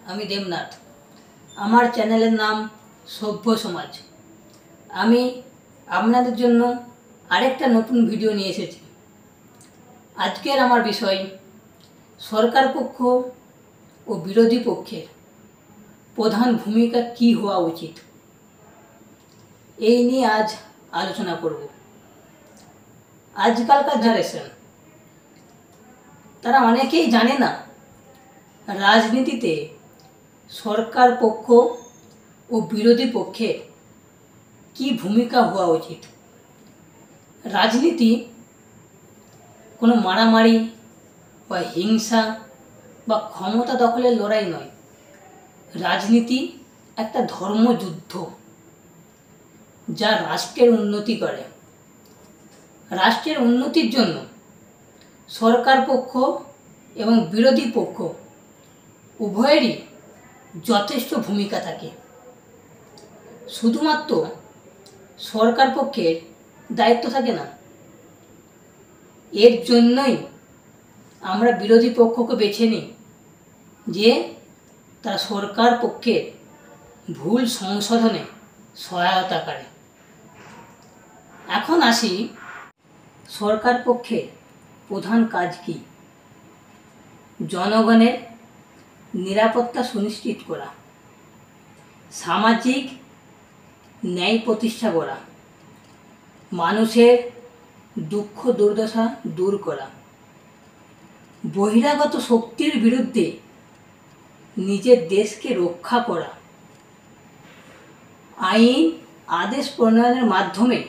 আমি দেবনাথ। আমার চ্যানেলের নাম সভ্য সমাজ। আমি আপনাদের জন্য আরেকটা নতুন ভিডিও নিয়ে এসেছি। আজকের আমার বিষয় সরকার পক্ষ ও বিরোধী পক্ষের প্রধান ভূমিকা কী হওয়া উচিত, এই নিয়ে আজ আলোচনা করব। আজকালকার জেনারেশন তারা অনেকেই জানে না রাজনীতিতে সরকার পক্ষ ও বিরোধী পক্ষের কী ভূমিকা হওয়া উচিত। রাজনীতি কোনো মারামারি বা হিংসা বা ক্ষমতা দখলের লড়াই নয়। রাজনীতি একটা ধর্মযুদ্ধ, যা রাষ্ট্রের উন্নতি করে। রাষ্ট্রের উন্নতির জন্য সরকার পক্ষ এবং বিরোধী পক্ষ উভয়েরই যথেষ্ট ভূমিকা থাকে। শুধুমাত্র সরকার পক্ষের দায়িত্ব থাকে না। এর জন্যই আমরা বিরোধী পক্ষকে বেছে নিই যে তারা সরকার পক্ষের ভুল সংশোধনে সহায়তা করে। এখন আসি সরকার পক্ষের প্রধান কাজ কী। জনগণের নিরাপত্তা সুনিশ্চিত করা, সামাজিক ন্যায় প্রতিষ্ঠা করা, মানুষের দুঃখ দুর্দশা দূর করা, বহিরাগত শক্তির বিরুদ্ধে নিজের দেশকে রক্ষা করা, আইন আদেশ প্রণয়নের মাধ্যমে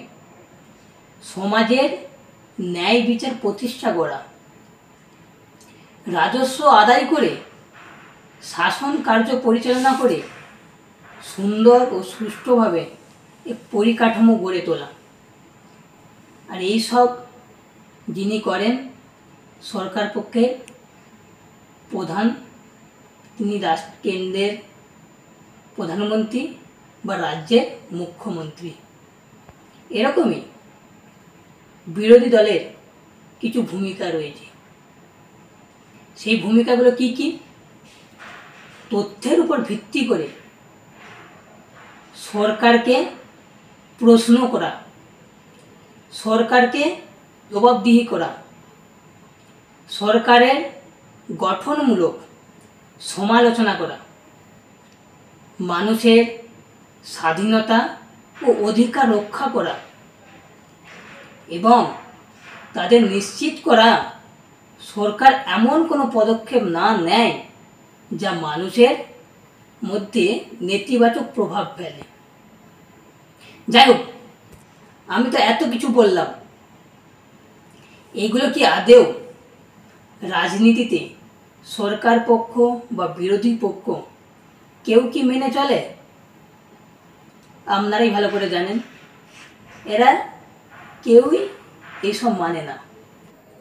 সমাজের ন্যায় বিচার প্রতিষ্ঠা করা, রাজস্ব আদায় করে শাসন কার্য পরিচালনা করে সুন্দর ও সুষ্ঠুভাবে এক পরিকাঠামো গড়ে তোলা। আর এই সব যিনি করেন সরকার পক্ষের প্রধান, তিনি কেন্দ্রের প্রধানমন্ত্রী বা রাজ্যের মুখ্যমন্ত্রী। এরকমই বিরোধী দলের কিছু ভূমিকা রয়েছে। সেই ভূমিকাগুলো কি কি? তথ্যের উপর ভিত্তি করে সরকারকে প্রশ্ন করা, সরকারকে জবাবদিহি করা, সরকারের গঠনমূলক সমালোচনা করা, মানুষের স্বাধীনতা ও অধিকার রক্ষা করা এবং তাদের নিশ্চিত করা সরকার এমন কোনো পদক্ষেপ না নেয় যা মানুষের মধ্যে নেতিবাচক প্রভাব ফেলে। যাই হোক, আমি তো এত কিছু বললাম, এগুলো কি আদেও রাজনীতিতে সরকার পক্ষ বা বিরোধী পক্ষ কেউ কি মেনে চলে? আপনারাই ভালো করে জানেন, এরা কেউই এসব মানে না।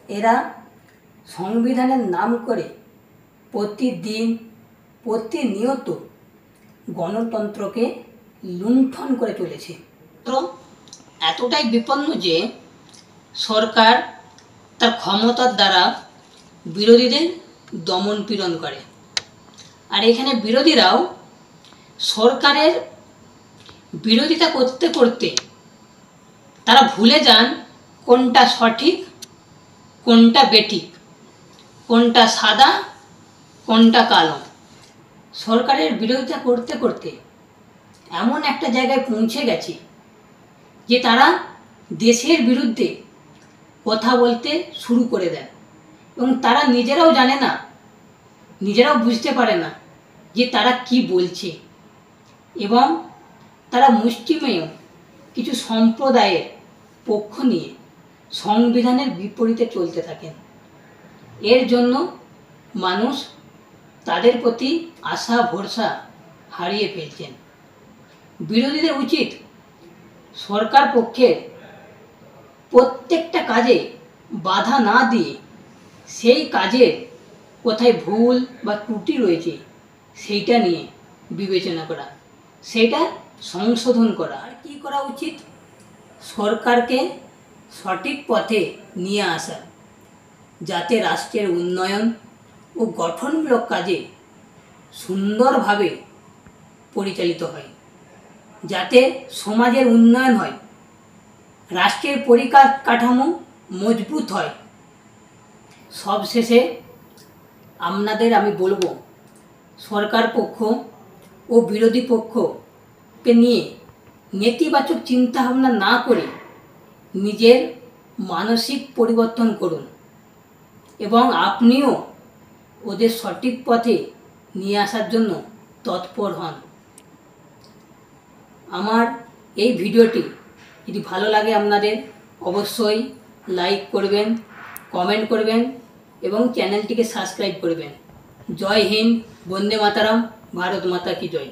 এরা সংবিধানের নাম করে প্রতিদিন প্রতিনিয়ত গণতন্ত্রকে লুণ্ঠন করে চলেছে। এতটাই বিপন্ন যে সরকার তার ক্ষমতার দ্বারা বিরোধীদের দমন পীড়ন করে। আর এখানে বিরোধীরাও সরকারের বিরোধিতা করতে করতে তারা ভুলে যান কোনটা সঠিক, কোনটা বেঠিক, কোনটা সাদা, কোনটা কালো। সরকারের বিরোধিতা করতে করতে এমন একটা জায়গায় পৌঁছে গেছে যে তারা দেশের বিরুদ্ধে কথা বলতে শুরু করে দেন এবং তারা নিজেরাও জানে না, নিজেরাও বুঝতে পারে না যে তারা কি বলছে। এবং তারা মুষ্টিমেয় কিছু সম্প্রদায়ের পক্ষ নিয়ে সংবিধানের বিপরীতে চলতে থাকেন। এর জন্য মানুষ তাদের প্রতি আশা ভরসা হারিয়ে ফেলছেন। বিরোধীদের উচিত সরকার পক্ষের প্রত্যেকটা কাজে বাধা না দিয়ে সেই কাজের কোথায় ভুল বা ত্রুটি রয়েছে সেইটা নিয়ে বিবেচনা করা, সেইটা সংশোধন করা। আর কী করা উচিত? সরকারকে সঠিক পথে নিয়ে আসা, যাতে রাষ্ট্রের উন্নয়ন ও গঠনমূলক কাজে সুন্দরভাবে পরিচালিত হয়, যাতে সমাজের উন্নয়ন হয়, রাষ্ট্রের পরিকাঠামো মজবুত হয়। সবশেষে আপনাদের আমি বলবো, সরকার পক্ষ ও বিরোধী পক্ষকে নিয়ে নেতিবাচক চিন্তাভাবনা না করে নিজের মানসিক পরিবর্তন করুন এবং আপনিও ওদের সঠিক পথে নিয়ে আসার জন্য তৎপর হন। আমার এই ভিডিওটি যদি ভালো লাগে আপনাদের, অবশ্যই লাইক করবেন, কমেন্ট করবেন এবং চ্যানেলটিকে সাবস্ক্রাইব করবেন। জয় হিন্দ, বন্দে মাতারাম, ভারত মাতা কি জয়।